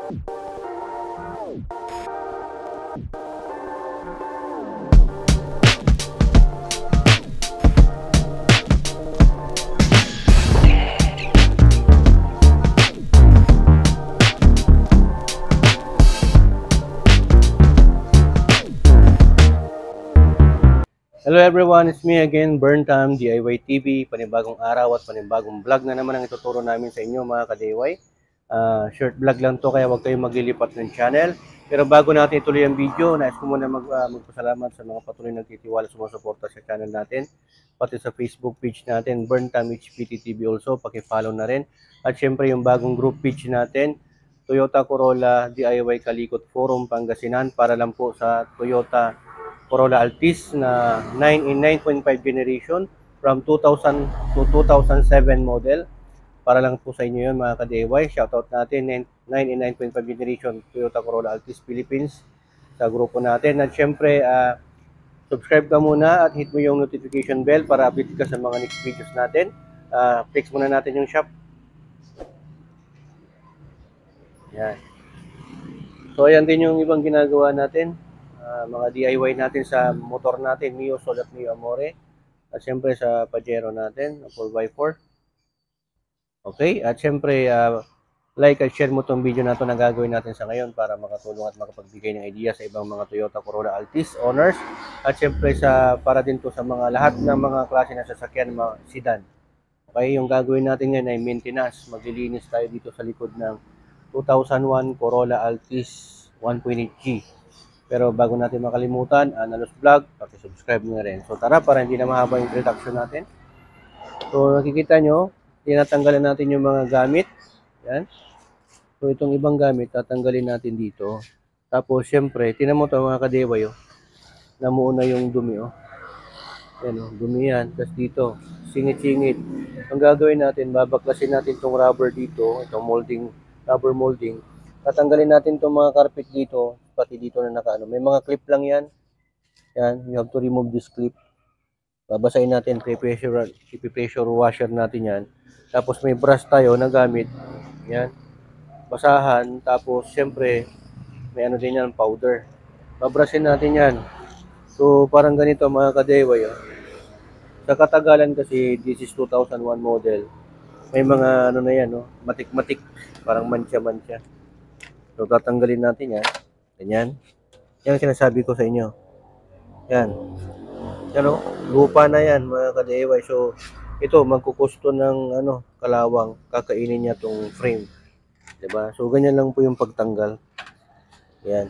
Hello everyone, it's me again, Burntam, DIY TV, panibagong araw at panibagong vlog na naman ang ituturo namin sa inyo mga ka-DIY. Short vlog lang to kaya huwag kayong maglilipat ng channel. Pero bago natin ituloy ang video, nais ko muna magpasalamat sa mga patuloy nagtitiwala sumusuporta sa channel natin. Pati sa Facebook page natin, Burntam HPT TV also, paki-follow na rin. At syempre yung bagong group page natin, Toyota Corolla DIY Kalikot Forum Pangasinan para lang po sa Toyota Corolla Altis na 9 in 9.5 generation from 2000 to 2007 model. Para lang po sa inyo yun mga ka-DIY. Shoutout natin 9 in 9.5 generation Toyota Corolla Altis Philippines sa grupo natin. At syempre, subscribe ka muna at hit mo yung notification bell para update ka sa mga next videos natin. Fix muna natin yung shop. Yan. So ayan din yung ibang ginagawa natin. Mga DIY natin sa motor natin, Mio Sol at Mio Amore. At syempre sa Pajero natin, 4x4. Okay, at syempre like at share mo tong video na to na gagawin natin sa ngayon para makatulong at makapagbigay ng idea sa ibang mga Toyota Corolla Altis owners. At syempre para din to sa mga lahat ng mga klase ng sasakyan, mga sedan. Okay, yung gagawin natin ngayon ay maintenance. Maglilinis tayo dito sa likod ng 2001 Corolla Altis 1.8G. Pero bago natin makalimutan, Analos Vlog, paki-subscribe nyo rin. So tara, para hindi na mahaba yung introduction natin. So nakikita nyo, tinatanggalan natin yung mga gamit. Yan. So itong ibang gamit, tatanggalin natin dito. Tapos syempre, tinan mo ito mga ka-DIY, namuuna yung dumi. Yan, dumi yan. Tapos dito, singit-singit. Ang gagawin natin, babaklasin natin itong rubber dito, itong molding, rubber molding. Tatanggalin natin itong mga carpet dito, pati dito na nakaano. May mga clip lang yan. Yan, you have to remove this clip. Babasahin natin, pressure washer natin yan. Tapos may brush tayo na gamit. Yan. Basahan, tapos syempre, may ano din yan, powder. Babrushin natin yan. So, parang ganito mga ka-DIY. Sa katagalan kasi, this is 2001 model. May mga ano na yan, matik-matik. Parang mancha-mancha. So, tatanggalin natin yan. Ganyan. Yan ang sinasabi ko sa inyo. Yan. Yan lupa na yan mga ka-DIY. So, ito magkukusto ng kalawang. Kakainin niya tong frame. Diba? So, ganyan lang po yung pagtanggal. Yan.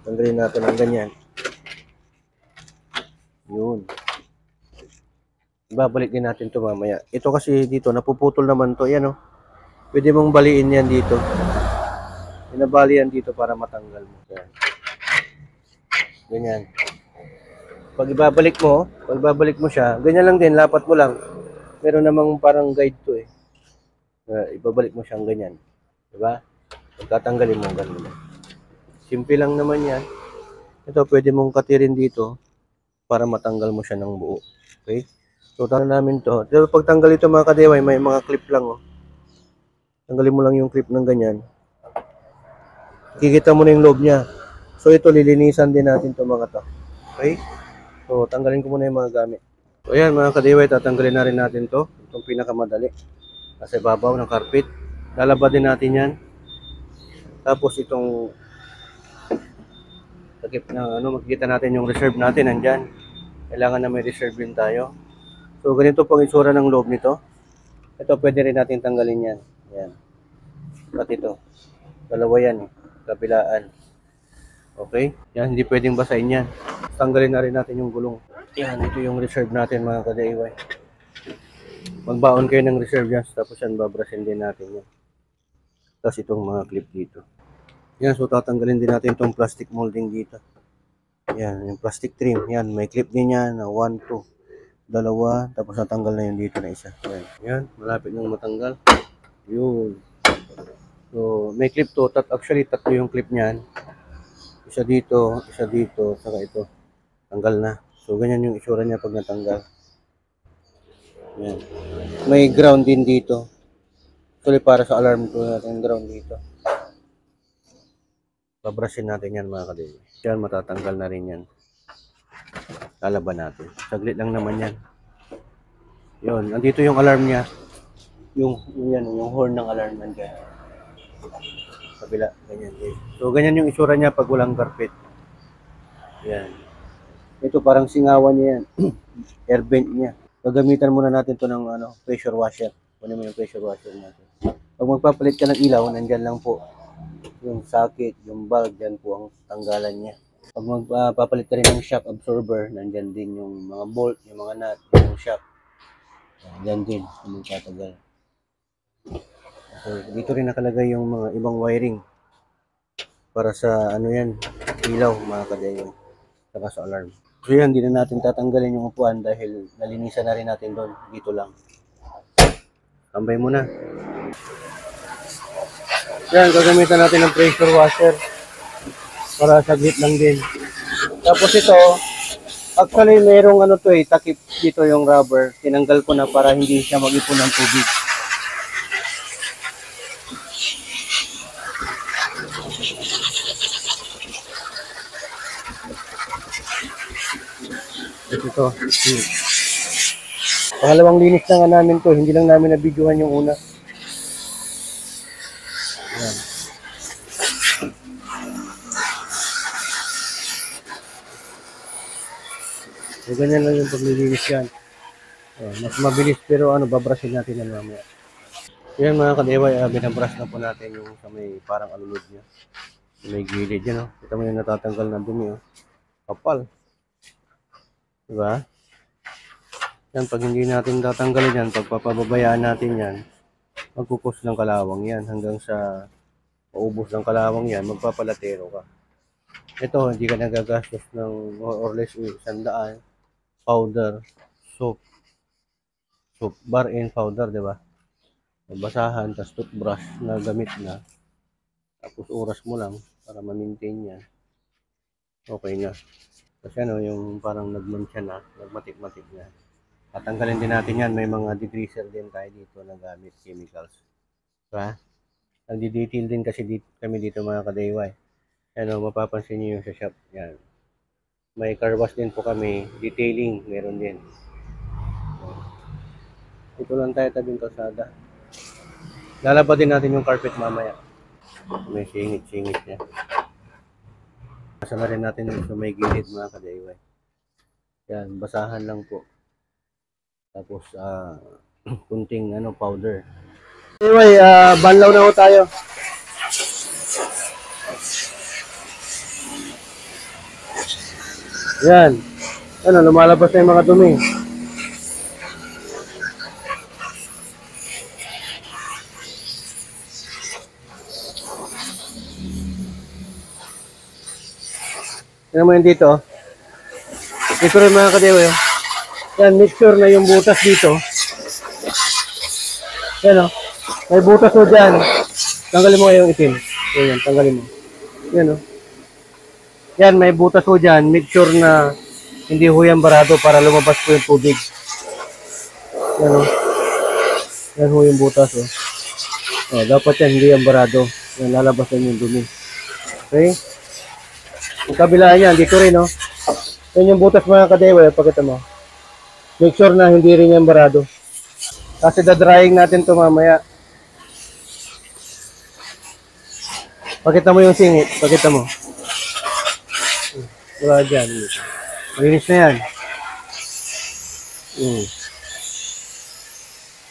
Tanggalin natin ng ganyan. Yun. Ibabalik din natin to mamaya. Ito kasi dito, napuputol naman to. Yan Pwede mong baliin yan dito. Pinabali yan dito para matanggal mo. Yan. Ganyan. Pag ibabalik mo siya, ganyan lang din, lapat mo lang. Meron namang parang guide to ibabalik mo siyang ganyan. Diba? Pagkatanggalin mo, ganyan. Simple lang naman yan. Ito, pwede mong katirin dito para matanggal mo siya ng buo. Okay? So, tanggalin namin to. Pero pag tanggal ito mga ka-DIY, may mga clip lang. Tanggalin mo lang yung clip ng ganyan. Kikita mo na yung loob niya. So, ito, lilinisan din natin ito mga to. Okay? So, tanggalin ko muna yung mga gamit. So, ayan mga ka-DIY, tatanggalin na rin natin to. Itong pinakamadali. Kasi babaw ng carpet. Lalabad din natin yan. Tapos, itong takip na, makikita natin yung reserve natin, nandyan. Kailangan na may reserve din tayo. So, ganito pang itsura ng loob nito. Ito, pwede rin natin tanggalin yan. Ayan. At ito. Dalawa yan kabilaan. Okay? Yan, hindi pwedeng basahin yan. Tanggalin na rin natin yung gulong. Yan, ito yung reserve natin mga ka-DIY. Magbaon kayo ng reserve yan. Tapos yan, babrasin din natin yan. Tapos itong mga clip dito. Yan, so tatanggalin din natin itong plastic molding dito. Yan, yung plastic trim. Yan, may clip din yan na 1, 2, dalawa. Tapos natanggal na yun dito na isa. Yan, malapit nang matanggal. Yun. So, may clip to. Actually, tatlo yung clip niyan. Isa dito, saka ito. Tanggal na. So, ganyan yung itsura niya pag natanggal. Yan. May ground din dito. Actually, para sa alarm to natin ground dito. Babrasin natin yan mga kadeway. Yan, matatanggal na rin yan. Lalaban natin. Saglit lang naman yan. Yun, andito yung alarm niya. Yung horn ng alarm nandiyan. Kabila, ganyan din. So, ganyan yung itsura niya pag walang carpet. Yan. Ito parang singawan niya yan. Air vent niya. Gagamitan muna natin to ng pressure washer. Kunin mo yung pressure washer natin. Pag magpapalit ka ng ilaw, nandyan lang po yung socket, yung bulb, dyan po ang tanggalan niya. Pag magpapalit ka rin ng shock absorber, nandyan din yung mga bolt, yung mga nut, yung shock. Dyan din, yung magtatagal. So, dito rin nakalagay yung mga ibang wiring para sa ilaw mga kadeway, saka sa alarm. So yan, hindi na natin tatanggalin yung upuan dahil nalinisan na rin natin doon. Dito lang. Tambay muna. Yan, gagamitan natin ng pressure washer para saglit lang din. Tapos ito, actually merong takip dito yung rubber. Tinanggal ko na para hindi siya mag-ipon ng tubig. Ito. Pangalawang linis na nga namin to. Hindi lang namin na-videohan yung una. Ayan. So, ganyan lang yung paglilinis yan. Mas mabilis pero babrasin natin yan mamaya. Yan mga kadeway, binabrush na po natin yung sa may parang alulod niya. May gilid yan, Kita mo yung natatanggal na dumi, Kapal. Diba? Yan, pag hindi natin tatanggalin yan, pag papababayaan natin yan, magpupos ng kalawang yan hanggang sa maubos ng kalawang yan, magpapalatero ka. Ito, hindi ka nagagastos ng more or less 100 powder, soap bar and powder, diba? Basahan, tas toothbrush na gamit na. Tapos oras mo lang para ma-maintain yan. Okay na. Kasi yung parang nagmansya na, nagmatik-matik na. Tatanggalin din natin yan. May mga degreaser din tayo dito na gamit, chemicals. Diba? Nagdi-detail din kasi kami dito mga kadeway. Mapapansin nyo yung sa shop. Yan. May car wash din po kami. Detailing, meron din. Ito lang tayo tabing kalsada. Lalaba din natin yung carpet mamaya. May singit-singit niya. Kasama rin natin yung may gilid mga kadeway. Yan, basahan lang po. Tapos, kunting powder. Anyway, banlaw na ho tayo. Yan. Lumalabas na yung mga dumi. Tignan mo yun dito. Ito rin mga kadeway. Yan, make sure na yung butas dito. Yan may butas mo dyan. Tanggalin mo yung itim. Yan, tanggalin mo. Yan Yan, may butas mo dyan. Make sure na hindi ho yan barado para lumabas po yung tubig. Yan Yan ho yung butas dapat yan, hindi yan barado. Yan, lalabas yan yung dumi. Okay? Ang kabilaan yan, dito rin Yan yung butas mga kadeway, pakita mo. Make sure na hindi rin yan barado. Kasi dadrying natin to mamaya. Pakita mo yung singit, pakita mo. Wala dyan. Malinis na yan.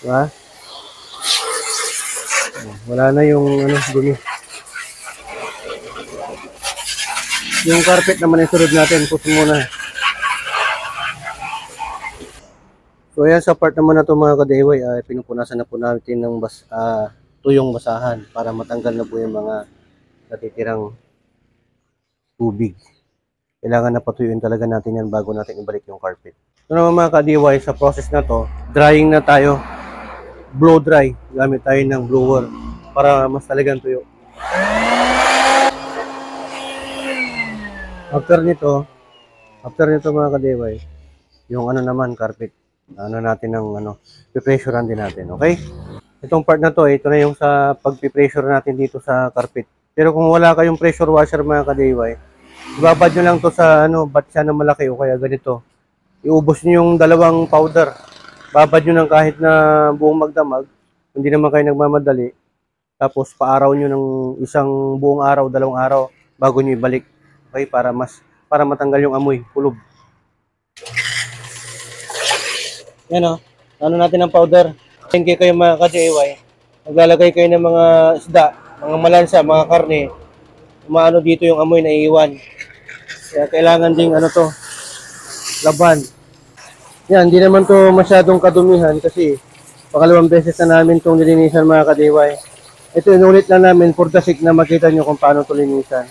Diba? Wala na yung dumi. Yung carpet naman yung sunod natin, puso muna. So ayan, sa part naman na ito mga kadeway, pinupunasan na po natin ng tuyong basahan para matanggal na po yung mga natitirang tubig. Kailangan na patuyuin talaga natin yan bago natin ibalik yung carpet. So naman mga kadeway, sa process na to, drying na tayo. Blow dry. Gamit tayo ng blower para mas talagang tuyo. After nito mga kadeway, yung naman carpet, natin ng pipressurean din natin, okay? Itong part na to, ito na yung sa pagpipressure natin dito sa carpet. Pero kung wala kayong pressure washer mga ka-DIY, ibabad nyo lang to sa batya na malaki o kaya ganito. Iubos nyo yung dalawang powder. Babad nyo ng kahit na buong magdamag. Hindi naman kayo nagmamadali. Tapos paaraw nyo ng isang buong araw, dalawang araw bago nyo ibalik. Okay, para matanggal yung amoy, kulob. Yan o. Ano natin ang powder. Tingin kayo mga ka-DIY. Maglalagay kayo ng mga isda, mga malansa, mga karne. Umaano dito yung amoy na iiwan. Kaya kailangan ding laban. Yan, hindi naman to masyadong kadumihan kasi pangalawang beses na namin itong nilinisan mga ka-DIY. Ito, inulit lang namin for the sake na makita nyo kung paano ito linisan.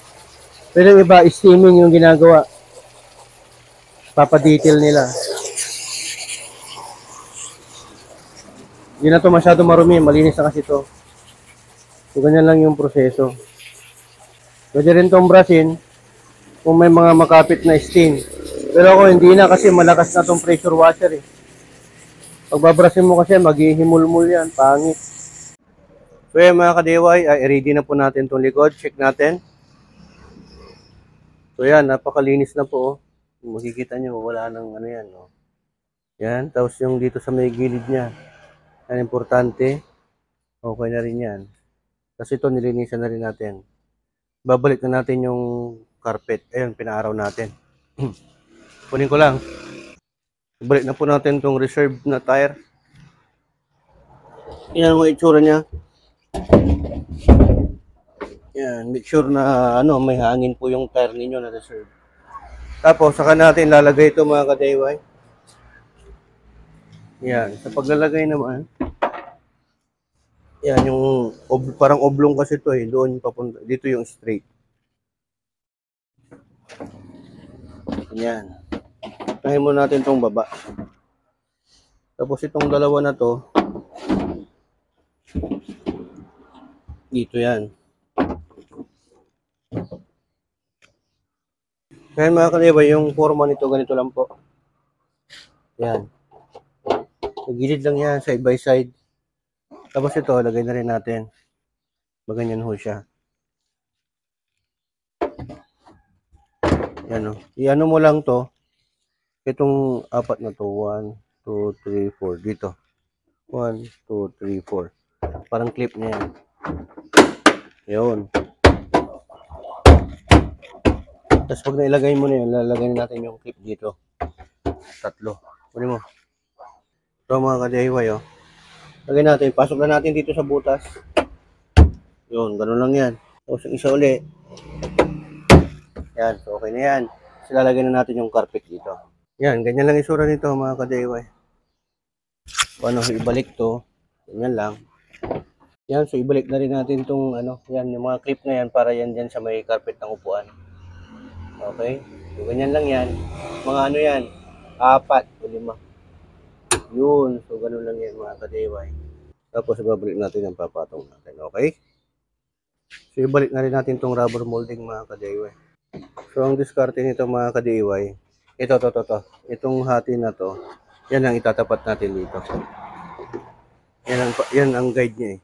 Pero yung iba, steaming yung ginagawa. Papadetail nila. Hindi na ito masyado marumi, malinis na kasi ito. So, ganyan lang yung proseso. Pwede rin itong brusin kung may mga makapit na stain. Pero ako hindi na kasi malakas na itong pressure washer eh. Pag babrasin mo kasi maghihimulmul yan, pangit. So yan mga ka-DIY, ready na po natin itong likod. Check natin. So yan, napakalinis na po. Makikita nyo, wala nang yan. Yan, tapos yung dito sa may gilid niya. Yan, importante. Okay na rin yan. Kasi ito, nilinisan na rin natin. Babalik na natin yung carpet. Ayun, pinaaraw natin. Kunin ko lang. Balik na po natin itong reserve na tire. Yan ang itsura niya. Yan, make sure na may hangin po yung tire ninyo na reserve. Tapos, saka natin lalagay ito mga ka-DIY. Yan, sa paglalagay naman, yan, yung parang oblong kasi ito eh. Doon papunta. Dito yung straight. Yan. Tahin mo natin itong baba. Tapos itong dalawa na to, dito yan. Kaya mga ka-DIY, yung forma nito, ganito lang po. Yan. Gilid lang yan, side by side. Tapos ito, lagay na rin natin. Maganyan ho siya. Yan o. I-ano mo lang to. Itong apat na to. 1, 2, 3, 4. Dito. 1, 2, 3, 4. Parang clip na yan. Yun. Tapos pag nailagay mo na yun, lalagay natin yung clip dito. 3. Kunin mo. Ito mga ka-DIY o. Lagay natin. Pasok na natin dito sa butas. Yun. Ganun lang yan. Tapos yung isa uli. Yan. So okay na yan. Tapos lalagay na natin yung carpet dito. Yan. Ganyan lang isura nito mga ka-DIY. Paano ibalik to. Ganyan lang. Yan. So ibalik na rin natin itong yan. Yung mga clip na yan para yan dyan sa may carpet ng upuan. Okay. So ganyan lang yan. Mga yan. 4 o 5. Yun. So, ganun lang yan mga ka-DIY. Tapos, ibabalik natin ang papatong natin. Okay? So, ibalik na rin natin itong rubber molding mga ka-DIY. So, ang diskarte nito mga ka-DIY, ito. Itong hati na to, yan ang itatapat natin dito. Yan ang guide niya eh.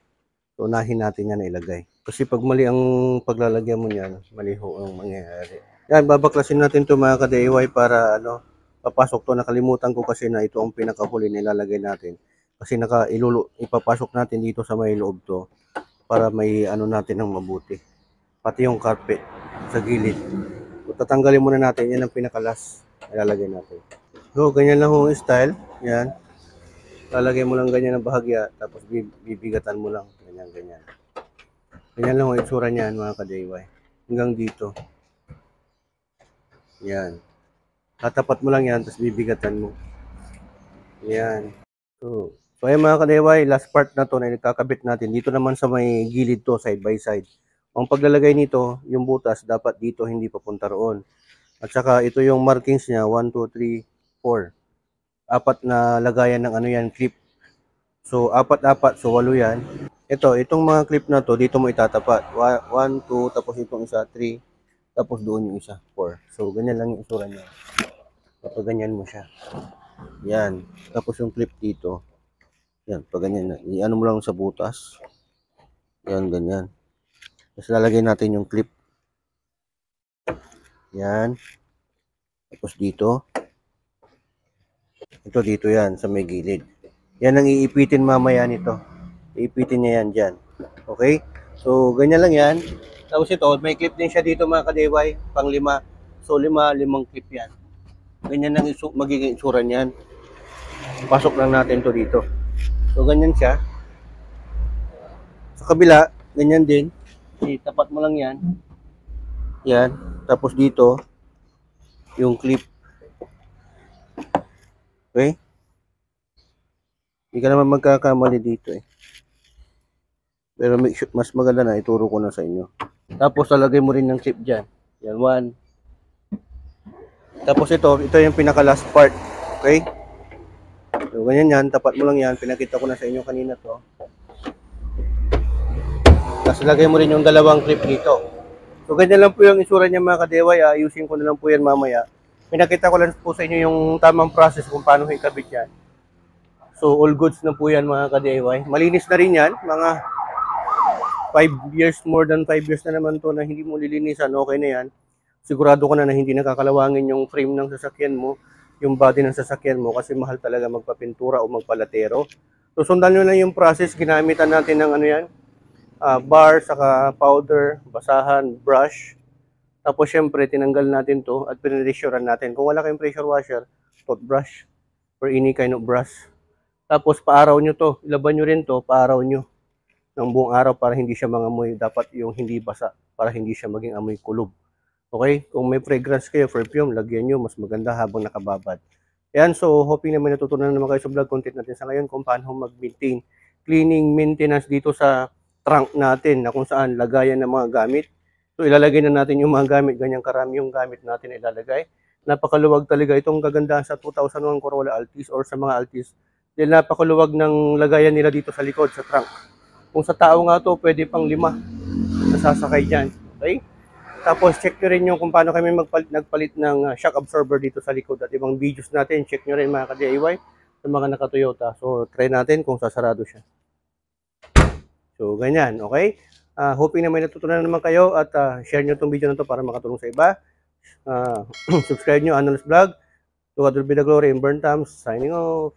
So, unahin natin yan na ilagay. Kasi pag mali ang paglalagyan mo niyan, mali ho ang mangyayari. Yan, babaklasin natin ito mga ka-DIY para papasok to. Nakalimutan ko kasi na ito ang pinakahuli na ilalagay natin. Kasi ipapasok natin dito sa may loob to para may natin ng mabuti. Pati yung carpet sa gilid. So, tatanggalin muna natin. Yan ang pinakalas ilalagay natin. So, ganyan lang yung style. Yan. Lalagay mo lang ganyan ang bahagya. Tapos bibigatan mo lang. Ganyan. Ganyan lang yung itsura niyan mga ka-DIY. Hanggang dito. Yan. Tatapat mo lang yan, tapos bibigatan mo. Yan. So ayan mga ka-DIY, last part na to na ikakabit natin. Dito naman sa may gilid to, side by side. Ang paglalagay nito, yung butas, dapat dito, hindi papunta roon. At saka ito yung markings niya, 1, 2, 3, 4. 4 na lagayan ng yan, clip. So 4, so 8 yan. Itong mga clip na to, dito mo itatapat. 1, 2, tapos itong isa, 3. Tapos doon yung isa, 4. So ganyan lang yung isura niya. Kapag ganyan mo siya. Yan. Tapos yung clip dito. Yan. Pag ganyan na. I-ano mo lang sa butas. Yan, ganyan. Tapos lalagay natin yung clip. Yan. Tapos dito. Ito dito yan sa may gilid. Yan ang iipitin mamaya nito. Iipitin niya yan dyan. Okay? So, ganyan lang yan. Tapos ito, may clip din siya dito mga ka-DIY. Pang 5. So, 5 clip yan. Ganyan ang magiging itsura niyan. Pasok lang natin to dito. So, ganyan siya. Sa kabila, ganyan din. Tapat mo lang yan. Yan. Tapos dito, yung clip. Okay? Hindi ka naman magkakamali dito eh. Pero mas maganda na, ituro ko na sa inyo. Tapos, lalagay mo rin ng clip dyan. Yan, 1. Tapos ito yung pinaka-last part. Okay? So, ganyan yan. Tapat mo lang yan. Pinakita ko na sa inyo kanina to. Tapos, lagay mo rin yung dalawang clip dito. So, ganyan lang po yung isura niya mga ka-DIY. Ayusin ko na lang po yan mamaya. Pinakita ko lang po sa inyo yung tamang process kung paano ikabit yan. So, all goods na po yan mga ka-DIY. Malinis na rin yan. Mga 5 years, more than 5 years na naman to na hindi mo lilinisan. Okay na yan. Sigurado ko na hindi nakakalawangin yung frame ng sasakyan mo, yung body ng sasakyan mo kasi mahal talaga magpapintura o magpalatero. So, sundan nyo lang yung process. Ginamitan natin ng ano yan, bar, saka powder, basahan, brush. Tapos, syempre, tinanggal natin to at pinressurean natin. Kung wala kayong pressure washer, toothbrush or any kind of brush. Tapos, paaraw nyo to. Ilaban nyo rin to, paaraw nyo ng buong araw para hindi siya mangamoy. Dapat yung hindi basa para hindi siya maging amoy kulob. Okay? Kung may fragrance kayo, perfume, lagyan nyo. Mas maganda habang nakababad. Ayan, so hoping naman natutunan naman kayo sa vlog content natin sa ngayon kung paano mag-maintain cleaning maintenance dito sa trunk natin na kung saan lagayan ng mga gamit. So ilalagay na natin yung mga gamit, ganyang karami yung gamit natin ilalagay. Napakaluwag talaga itong kagandahan sa 2001 Corolla Altis or sa mga Altis. Dahil napakaluwag ng lagayan nila dito sa likod, sa trunk. Kung sa tao nga to, pwede pang 5 nasasakay dyan. Okay? Tapos check nyo rin yung kung paano kami nagpalit ng shock absorber dito sa likod at ibang videos natin. Check nyo rin mga ka-DIY sa mga naka-Toyota. So try natin kung sasarado siya. So ganyan, okay? Hoping na may natutunan naman kayo at share nyo itong video na to para makatulong sa iba. Subscribe nyo, Anolos Vlog. To God will be the glory and burn times. Signing off.